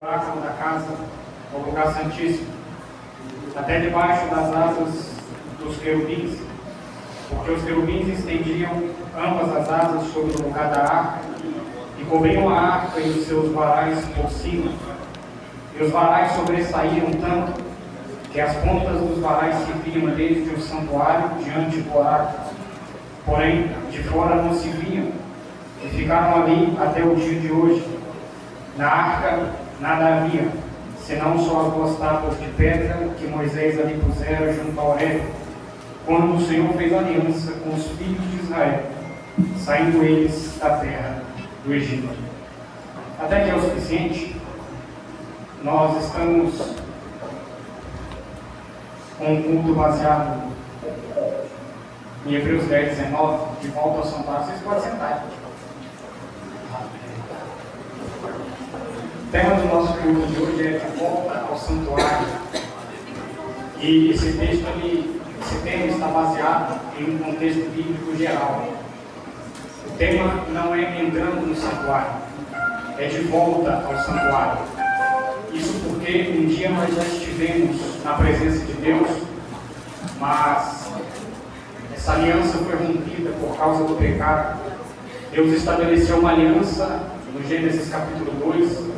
da casa, ao lugar santíssimo, até debaixo das asas dos querubins, porque os querubins estendiam ambas as asas sobre o lugar da arca e cobriam a arca e os seus varais por cima. E os varais sobressaíam tanto que as pontas dos varais se viam desde o santuário diante do oráculo, porém de fora não se viam, e ficaram ali até o dia de hoje. Na arca nada havia, senão só as duas tábuas de pedra que Moisés ali pusera junto ao Horebe, quando o Senhor fez aliança com os filhos de Israel, saindo eles da terra do Egito. Até que é o suficiente. Nós estamos com um culto baseado em Hebreus 10, 19, de volta ao santuário. Vocês podem sentar. O tema do nosso culto de hoje é de volta ao santuário. E esse tema está baseado em um contexto bíblico geral. O tema não é entrando no santuário, é de volta ao santuário. Isso porque um dia nós já estivemos na presença de Deus, mas essa aliança foi rompida por causa do pecado. Deus estabeleceu uma aliança no Gênesis capítulo 2,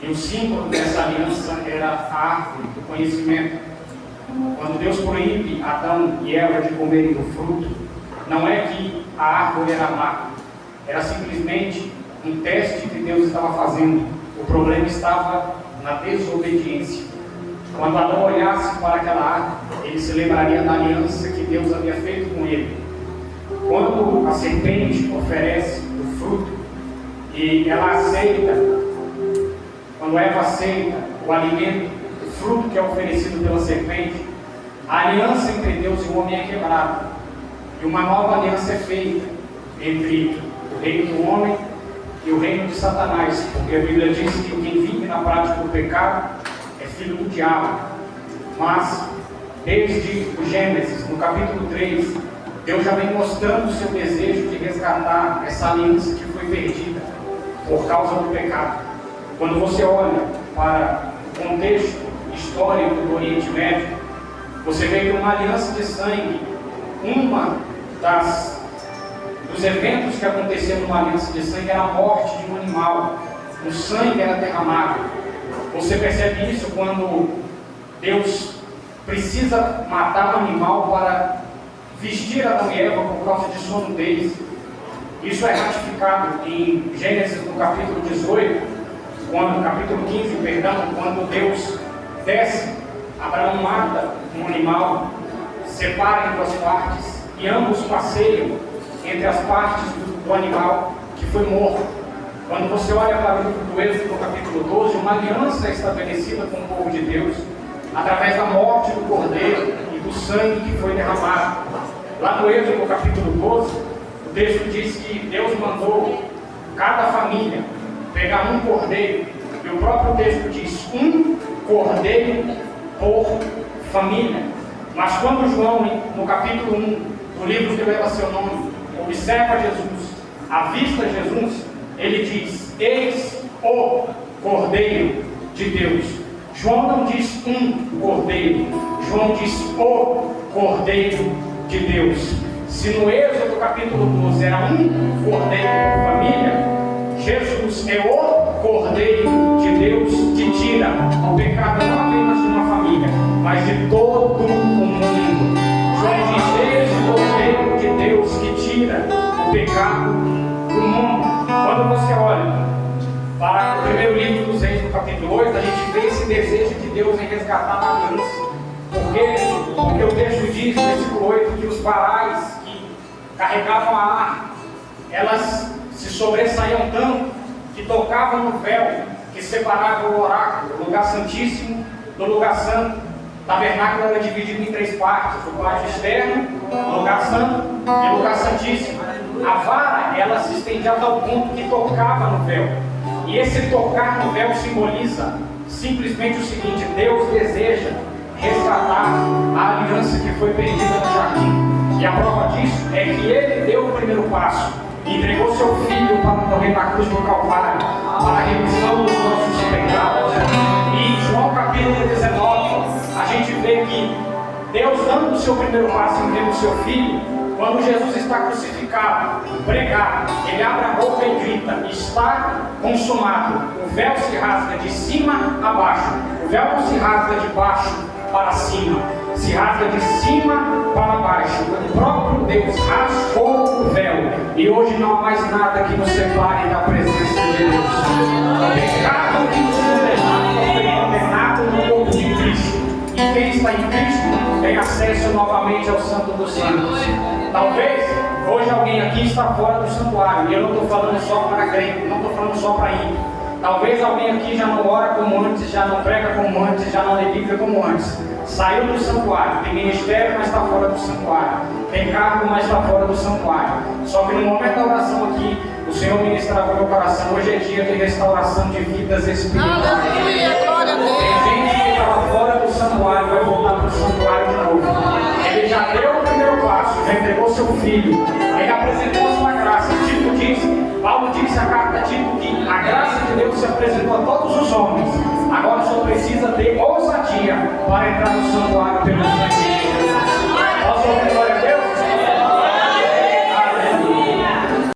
e o símbolo dessa aliança era a árvore do conhecimento. Quando Deus proíbe Adão e Eva de comerem do fruto, não é que a árvore era má, era simplesmente um teste que Deus estava fazendo. O problema estava na desobediência. Quando Adão olhasse para aquela árvore, ele se lembraria da aliança que Deus havia feito com ele. Quando a serpente oferece o fruto e ela aceita, quando Eva aceita o alimento, o fruto que é oferecido pela serpente, a aliança entre Deus e o homem é quebrada. E uma nova aliança é feita entre o reino do homem e o reino de Satanás, porque a Bíblia diz que quem vive na prática do pecado é filho do diabo. Mas, desde o Gênesis, no capítulo 3, Deus já vem mostrando o seu desejo de resgatar essa aliança que foi perdida por causa do pecado. Quando você olha para o contexto histórico do Oriente Médio, você vê que uma aliança de sangue, dos eventos que aconteceram numa aliança de sangue era a morte de um animal. O sangue era derramado. Você percebe isso quando Deus precisa matar um animal para vestir Adão e Eva por causa de sua nudez. Isso é ratificado em Gênesis no capítulo 18, capítulo 15, quando Deus desce, Abraão mata um animal, separa em duas partes e ambos passeiam entre as partes do animal que foi morto. Quando você olha para o livro do Êxodo, no capítulo 12, uma aliança é estabelecida com o povo de Deus através da morte do cordeiro e do sangue que foi derramado. Lá no Êxodo, no capítulo 12, o texto diz que Deus mandou cada família pegar um cordeiro, e o próprio texto diz um cordeiro por família. Mas quando João, no capítulo 1 do livro que leva seu nome, observa Jesus, avista Jesus, ele diz: eis o Cordeiro de Deus. João não diz um cordeiro, João diz o Cordeiro de Deus. Se no Êxodo capítulo 12 era um cordeiro por família, Jesus é o Cordeiro de Deus que tira o pecado não apenas de uma família, mas de todo o mundo. João diz: eis o Cordeiro de Deus que tira o pecado do mundo. Quando você olha para o primeiro livro dos Reis, no capítulo 8, a gente vê esse desejo de Deus em resgatar a aliança. Porque o texto diz, no versículo 8, que os varais que carregavam a arca, elas se sobressaíam tanto que tocavam no véu que separava o oráculo, o lugar santíssimo do lugar santo. O tabernáculo era dividido em três partes: o pátio externo, o lugar santo e o lugar santíssimo. A vara, ela se estendia a tal ponto que tocava no véu. E esse tocar no véu simboliza simplesmente o seguinte: Deus deseja resgatar a aliança que foi perdida no jardim. E a prova disso é que ele deu o primeiro passo, entregou seu filho para morrer na cruz do Calvário. para a remissão dos nossos pecados. E em João capítulo 19, a gente vê que Deus, dando o seu primeiro passo em ver o seu filho, quando Jesus está crucificado, pregado, ele abre a boca e grita: está consumado. O véu se rasga de cima a baixo. O véu não se rasga de baixo para cima, se rasga de cima para baixo. O próprio Deus rasgou o véu, e hoje não há mais nada que nos separe da presença de Deus. O pecado que nos condenava foi condenado no corpo de Cristo, e quem está em Cristo tem acesso novamente ao Santo dos Santos. Talvez hoje alguém aqui está fora do santuário, e eu não estou falando só para crente, não estou falando só para ir. Talvez alguém aqui já não ora como antes, já não prega como antes, já não lê Bíblia como antes. Saiu do santuário, tem ministério, mas está fora do santuário. Tem cargo, mas está fora do santuário. Só que no momento da oração aqui, o Senhor ministrava o meu coração. Hoje é dia de restauração de vidas espirituais. Tem gente que estava fora do santuário, vai voltar para o santuário de novo. Ele já deu o primeiro passo, já entregou seu filho, ele apresentou a sua graça. Paulo disse a carta Tito que a graça de Deus se apresentou a todos os homens. Agora só precisa ter ousadia para entrar no santuário pelo sangue.